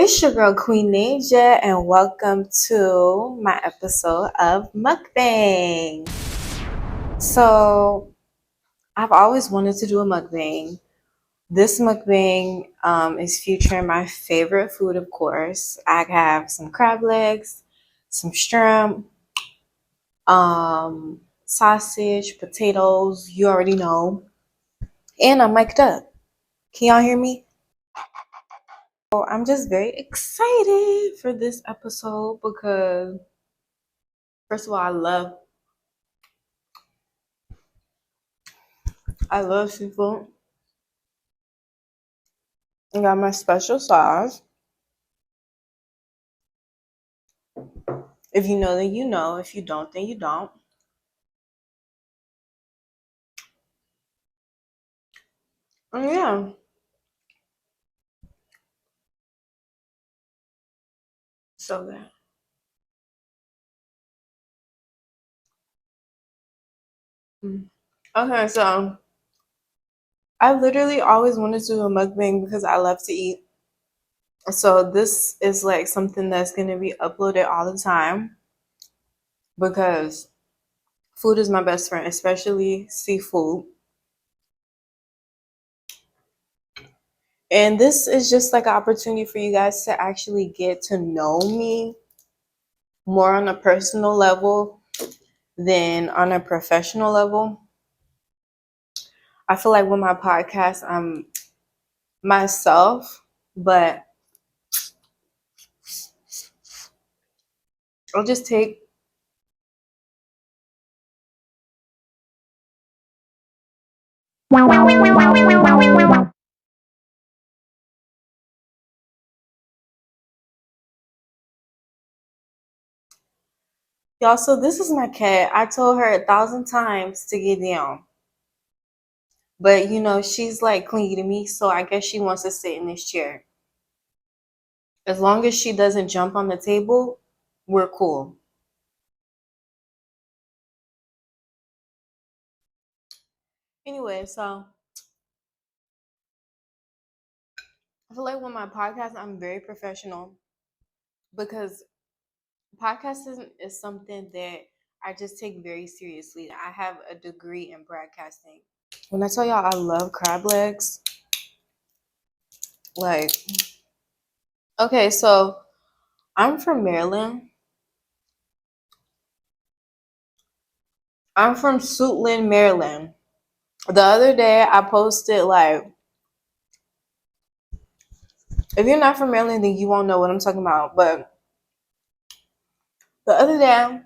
It's your girl Queen Naja, and welcome to my episode of MUKBANG. So, I've always wanted to do a mukbang. This mukbang is featuring my favorite food, of course. I have some crab legs, some shrimp, sausage, potatoes, you already know, and I'm mic'd up. Can y'all hear me? So I'm just very excited for this episode because, first of all, I love seafood. I got my special sauce. If you know, then you know. If you don't, then you don't. And yeah, so good. Mm. Okay, so I literally always wanted to do a mukbang because I love to eat. So this is like something that's gonna be uploaded all the time because food is my best friend, especially seafood. And this is just like an opportunity for you guys to actually get to know me more on a personal level than on a professional level. I feel like with my podcast, I'm myself, but I'll just take y'all. So this is my cat. I told her 1,000 times to get down, but she's like clingy to me, so I guess she wants to sit in this chair. As long as she doesn't jump on the table, we're cool. Anyway, so I feel like with my podcast, I'm very professional because podcasting is something that I just take very seriously. I have a degree in broadcasting. When I tell y'all I love crab legs, like, okay, so I'm from Maryland. I'm from Suitland, Maryland. The other day I posted, like, if you're not from Maryland, then you won't know what I'm talking about. But the other day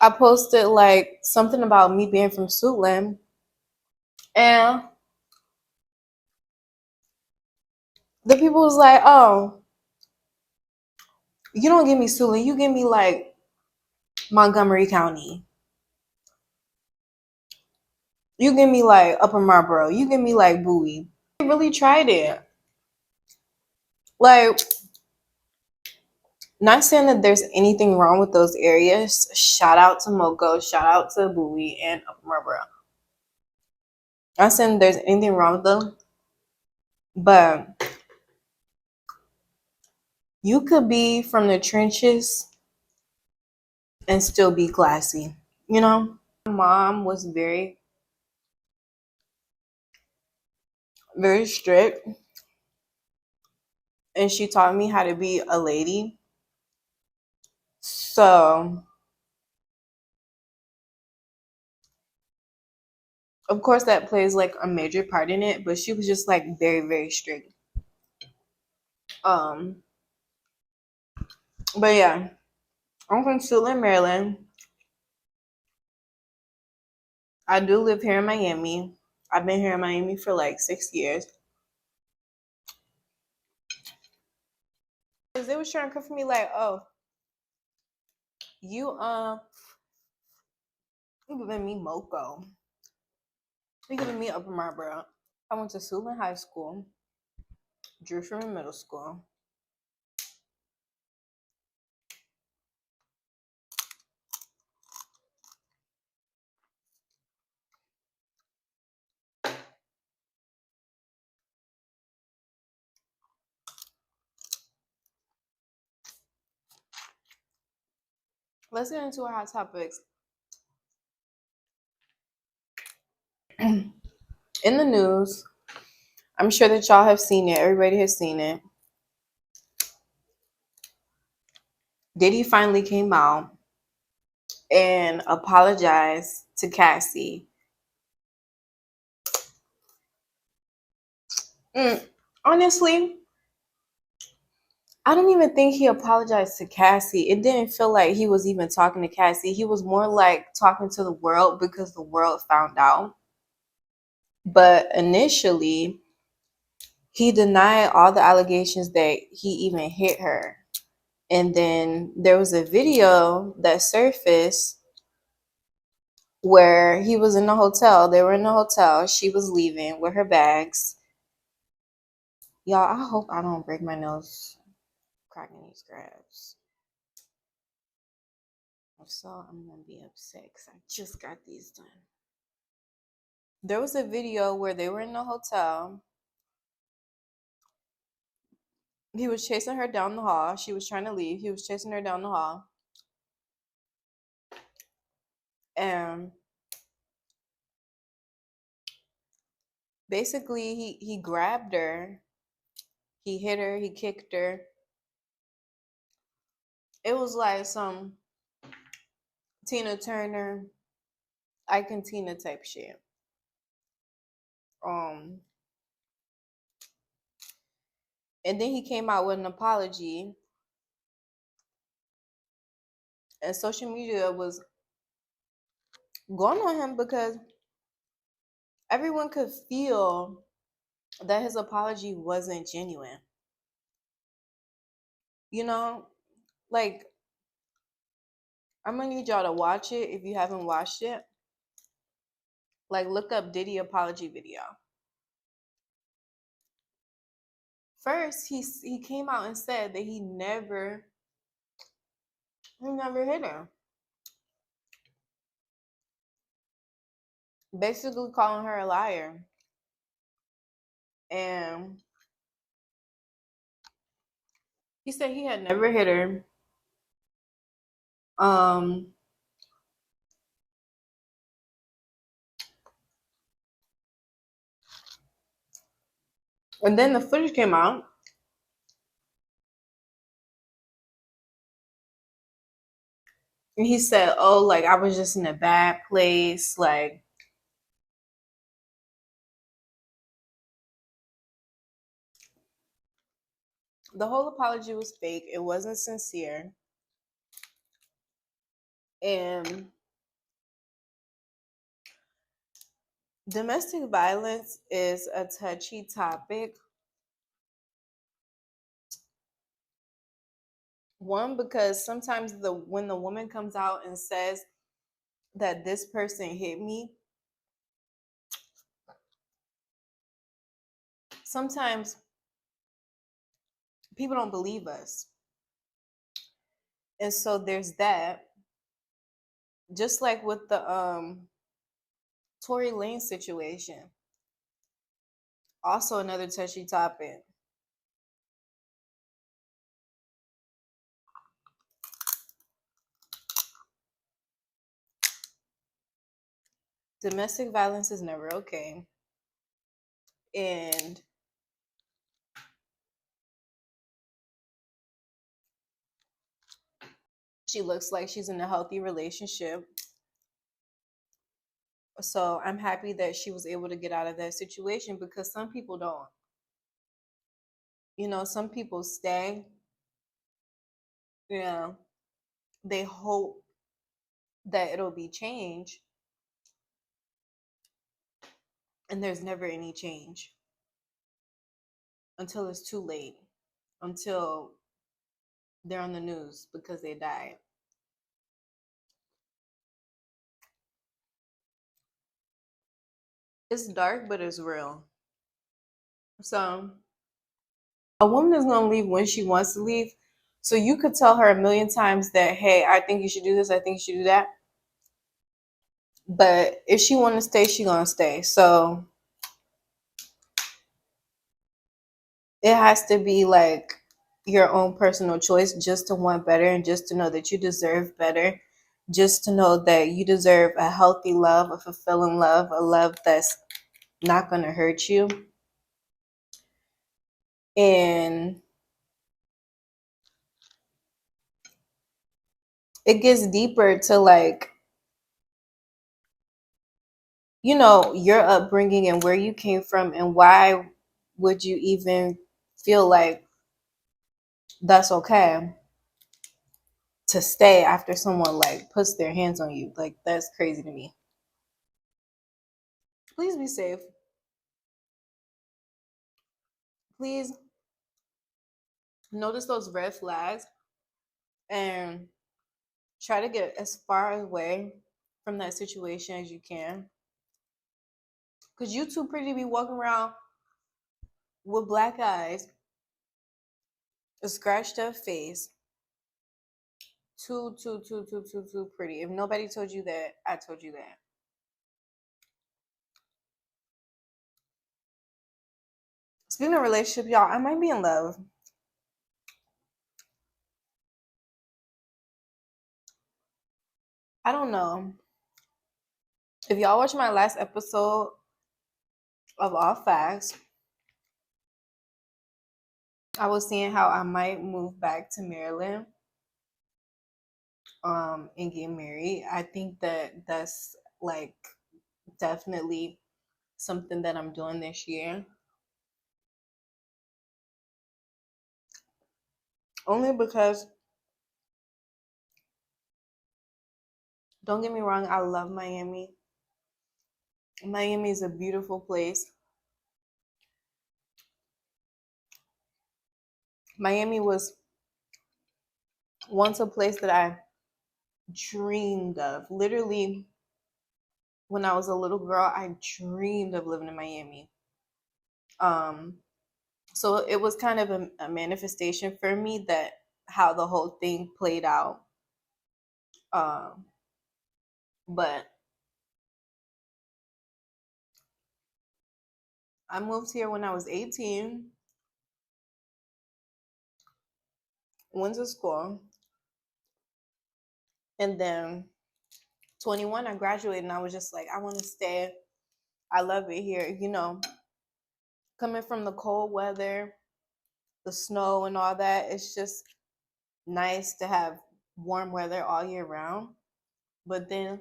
I posted like something about me being from Suitland, and the people was like, "Oh, you don't give me Suitland, you give me like Montgomery County. You give me like Upper Marlboro. You give me like Bowie." I really tried it. Like, not saying that there's anything wrong with those areas. Shout out to Moco, shout out to Bowie and Upper Marlboro. Not saying there's anything wrong with them, but you could be from the trenches and still be classy, you know? My mom was very, very strict, and she taught me how to be a lady. So, of course, that plays like a major part in it, but she was just like very, very strict. Um, but yeah, I'm from Suitland, Maryland. I do live here in Miami. I've been here in Miami for like 6 years. Cause they was trying to come for me like, oh, you giving me Moco. You giving me Upper Marlboro. I went to Suitland High School, Drew Sherman Middle School. let's get into our hot topics. In the news, I'm sure that y'all have seen it. Everybody has seen it. Diddy finally came out and apologized to Cassie. Honestly, I don't even think he apologized to Cassie. It didn't feel like he was even talking to Cassie. He was more like talking to the world because the world found out. But initially, he denied all the allegations that he even hit her. And then there was a video that surfaced where he was in the hotel. They were in the hotel. She was leaving with her bags. Y'all, I hope I don't break my nose cracking these crabs. If so, I'm gonna be upset because I just got these done. There was a video where they were in the hotel. He was chasing her down the hall. She was trying to leave. He was chasing her down the hall. And basically, he grabbed her. He hit her. He kicked her. It was like some Tina Turner, Ike and Tina type shit. Um, and then he came out with an apology, and social media was going on him because everyone could feel that his apology wasn't genuine. You know, like, I'm gonna need y'all to watch it if you haven't watched it. Like, look up Diddy apology video. First, he came out and said that he never hit her. Basically calling her a liar. And he said he had never hit her. Um and then the footage came out. And he said, "Oh, like I was just in a bad place, like the whole apology was fake. It wasn't sincere." And domestic violence is a touchy topic. One, because sometimes when the woman comes out and says that this person hit me, sometimes people don't believe us. And so there's that. Just like with the Tory Lane situation. Also another touchy topic. Domestic violence is never okay. And she looks like she's in a healthy relationship. So I'm happy that she was able to get out of that situation because some people don't. You know, some people stay. Yeah. They hope that it'll be change. And there's never any change until it's too late. Until they're on the news because they died. It's dark, but it's real. So a woman is going to leave when she wants to leave. So you could tell her a million times that, hey, I think you should do this. I think you should do that. But if she want to stay, she going to stay. So it has to be like your own personal choice just to want better and just to know that you deserve better, just to know that you deserve a healthy love, a fulfilling love, a love that's not going to hurt you. And it gets deeper to like, you know, your upbringing and where you came from and why would you even feel like that's okay to stay after someone like puts their hands on you. Like that's crazy to me. Please be safe. Please notice those red flags and try to get as far away from that situation as you can. Cause you too pretty to be walking around with black eyes, a scratched up face. Too pretty. If nobody told you that, I told you that. Speaking of relationship, y'all, I might be in love. I don't know. If y'all watch my last episode of All Facts, I was seeing how I might move back to Maryland and get married. I think that that's like definitely something that I'm doing this year. Only because don't get me wrong, I love Miami. Miami is a beautiful place. Miami was once a place that I dreamed of. Literally, when I was a little girl, I dreamed of living in Miami. Um, so it was kind of a manifestation for me that how the whole thing played out. Um, but I moved here when I was 18, went to school, and then 21, I graduated, and I was just like, I want to stay. I love it here. You know, coming from the cold weather, the snow, and all that, it's just nice to have warm weather all year round. But then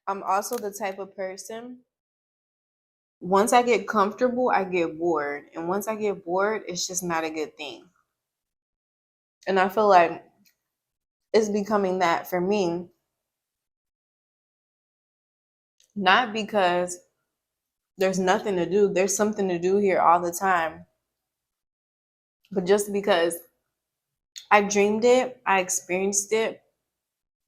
I'm also the type of person, once I get comfortable, I get bored. And once I get bored, it's just not a good thing. And I feel like it's becoming that for me, not because there's nothing to do, there's something to do here all the time, but just because I dreamed it, I experienced it,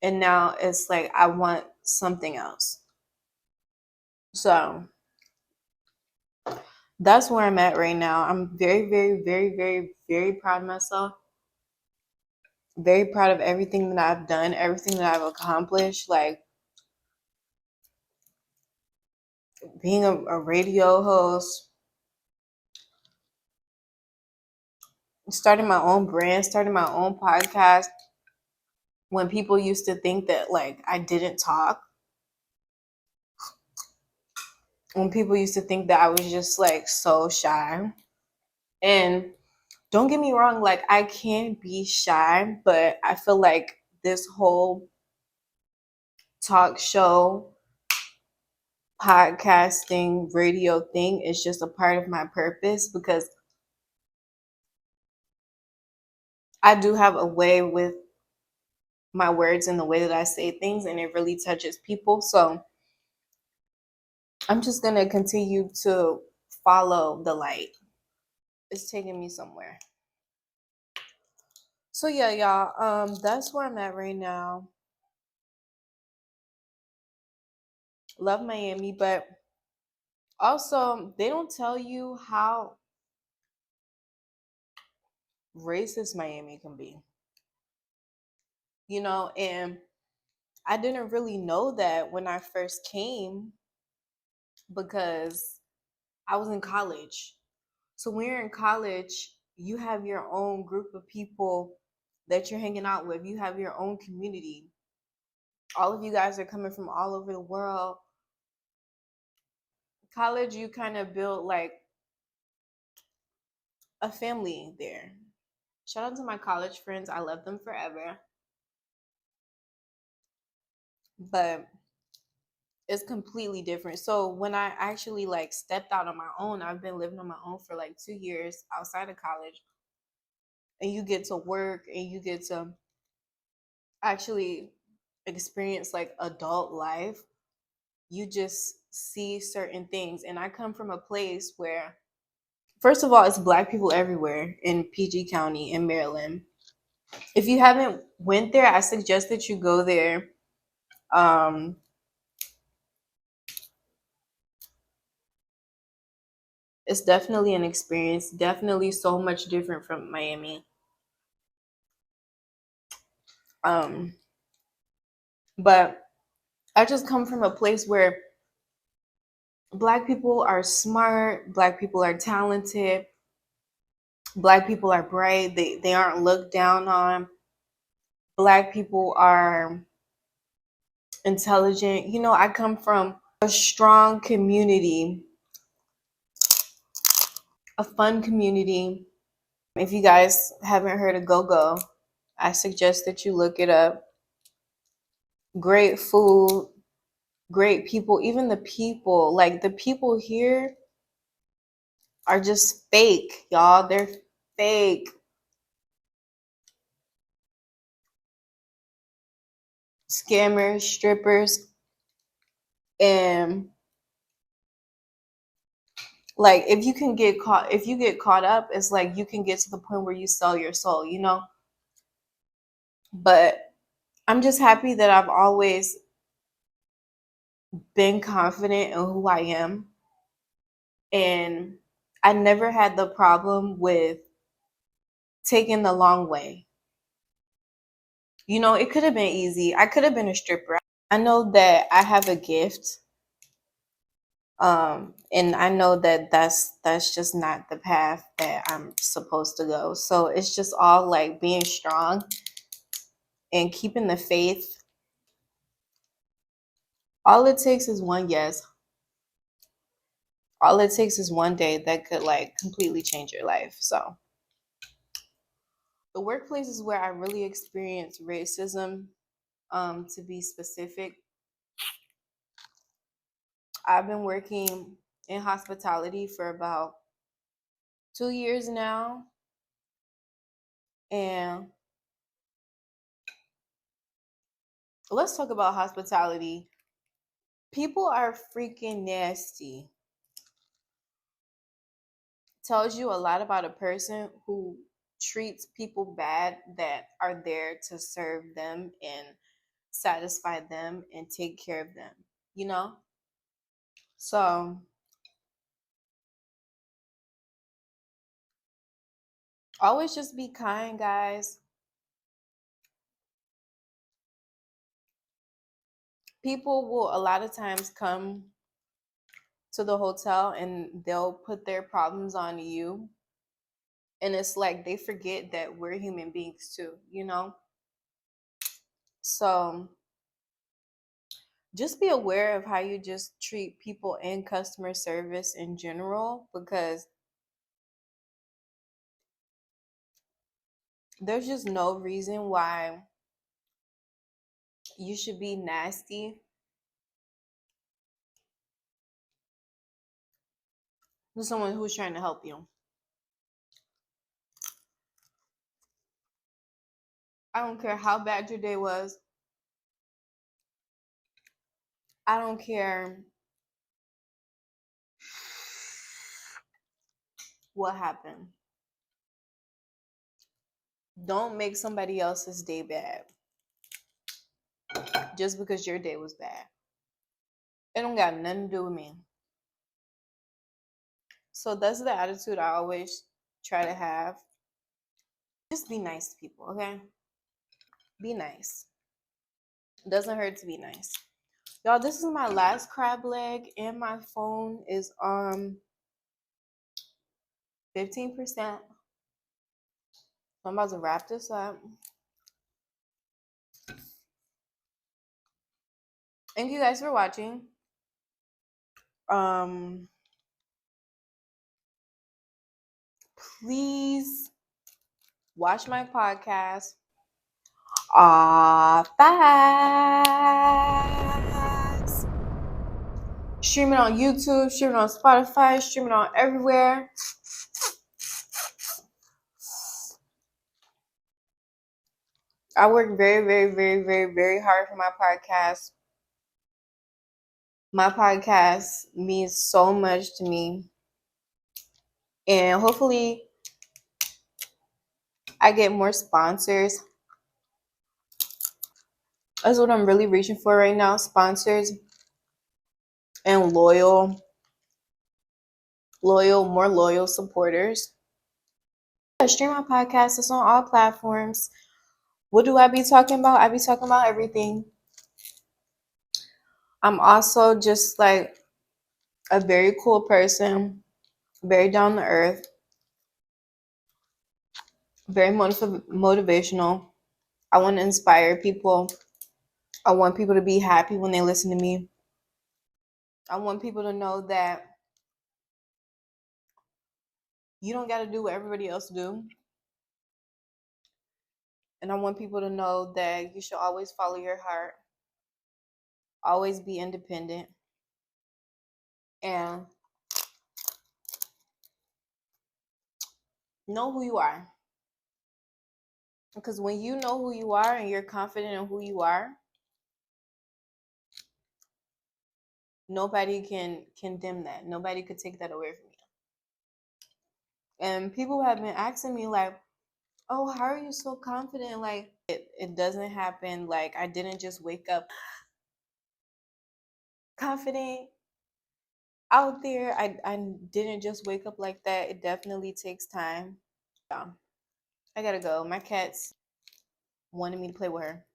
and now it's like I want something else. So that's where I'm at right now. I'm very, very, very, very, very proud of myself. Very proud of everything that I've done, everything that I've accomplished. Like being a radio host, starting my own brand, starting my own podcast. When people used to think that like I didn't talk, when people used to think that I was just like so shy. And don't get me wrong, like I can be shy, but I feel like this whole talk show, podcasting, radio thing is just a part of my purpose because I do have a way with my words and the way that I say things, and it really touches people. So I'm just going to continue to follow the light. It's taking me somewhere. So yeah, y'all, that's where I'm at right now. Love Miami, but also they don't tell you how racist Miami can be. You know, and I didn't really know that when I first came because I was in college. So when you're in college, you have your own group of people that you're hanging out with. You have your own community. All of you guys are coming from all over the world. College, you kind of build like a family there. Shout out to my college friends. I love them forever. But it's completely different. So when I actually like stepped out on my own, I've been living on my own for like 2 years outside of college. And you get to work and you get to actually experience like adult life. You just see certain things. And I come from a place where, first of all, it's black people everywhere in PG County in Maryland. If you haven't went there, I suggest that you go there. Um, it's definitely an experience, definitely so much different from Miami. Um, but I just come from a place where black people are smart, black people are talented, black people are bright, they aren't looked down on. Black people are intelligent. You know, I come from a strong community, a fun community. If you guys haven't heard of Go Go, I suggest that you look it up. Great food, great people. Even the people, like the people here are just fake, y'all. They're fake. Scammers, strippers, and like if you get caught up, it's like you can get to the point where you sell your soul, you know? But I'm just happy that I've always been confident in who I am. And I never had the problem with taking the long way. You know, it could have been easy. I could have been a stripper. I know that I have a gift. And I know that that's just not the path that I'm supposed to go. So it's just all like being strong and keeping the faith. All it takes is one yes. All it takes is one day that could like completely change your life. So the workplace is where I really experience racism. To be specific, I've been working in hospitality for about 2 years now. And let's talk about hospitality. People are freaking nasty. Tells you a lot about a person who treats people bad that are there to serve them and satisfy them and take care of them, you know? So always just be kind, guys. People will a lot of times come to the hotel and they'll put their problems on you. And it's like they forget that we're human beings too, you know? So just be aware of how you just treat people in customer service in general, because there's just no reason why you should be nasty to someone who's trying to help you. I don't care how bad your day was. I don't care what happened. Don't make somebody else's day bad just because your day was bad. It don't got nothing to do with me. So that's the attitude I always try to have. Just be nice to people, okay? Be nice. It doesn't hurt to be nice. Y'all, this is my last crab leg and my phone is 15%. I'm about to wrap this up. Thank you guys for watching. Please watch my podcast. Facts. Stream it on YouTube, stream it on Spotify, stream it on everywhere. I work very, very, very, very, very hard for my podcast. My podcast means so much to me. And hopefully I get more sponsors. That's what I'm really reaching for right now. Sponsors and more loyal supporters. I stream my podcast. It's on all platforms. What do I be talking about? I be talking about everything. I'm also just like a very cool person, very down to earth, very motivational. I want to inspire people. I want people to be happy when they listen to me. I want people to know that you don't got to do what everybody else do. And I want people to know that you should always follow your heart. Always be independent. And know who you are. Because when you know who you are and you're confident in who you are, nobody can condemn that. Nobody could take that away from you. And people have been asking me like, oh, how are you so confident? Like it doesn't happen. Like I didn't just wake up confident out there. I didn't just wake up like that. It definitely takes time. Yeah. I gotta go. My cat's wanted me to play with her.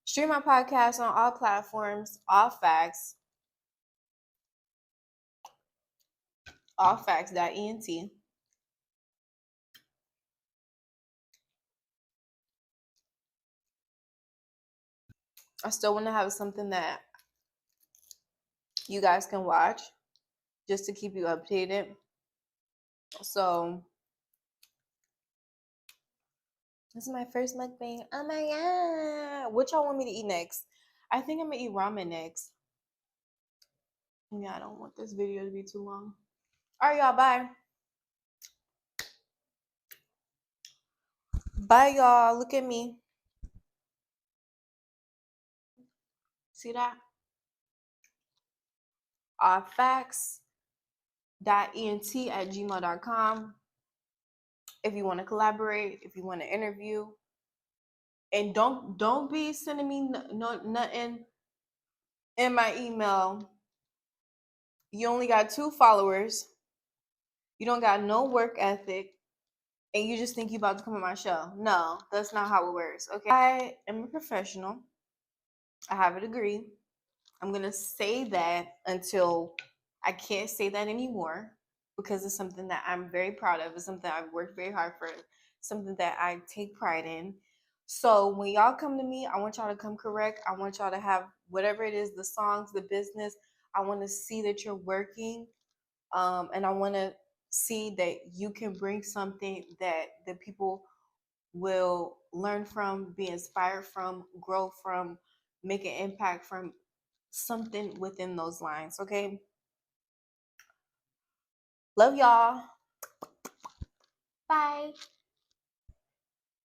Stream my podcast on all platforms, all facts. Allfacts.ent. I still want to have something that you guys can watch just to keep you updated. So this is my first mukbang. Oh my god. What y'all want me to eat next? I think I'm gonna eat ramen next. Yeah, I don't want this video to be too long. Alright, y'all, bye. Bye, y'all. Look at me. See that? Facts.ent@gmail.com. If you want to collaborate, if you want to interview. And don't be sending me nothing in my email. You only got 2 followers. You don't got no work ethic. And you just think you about to come on my show. No, that's not how it works. Okay. I am a professional. I have a degree. I'm going to say that until I can't say that anymore because it's something that I'm very proud of. It's something I've worked very hard for. Something that I take pride in. So when y'all come to me, I want y'all to come correct. I want y'all to have whatever it is, the songs, the business. I want to see that you're working. And I want to see that you can bring something that the people will learn from, be inspired from, grow from, make an impact from, something within those lines. Okay. Love y'all. Bye.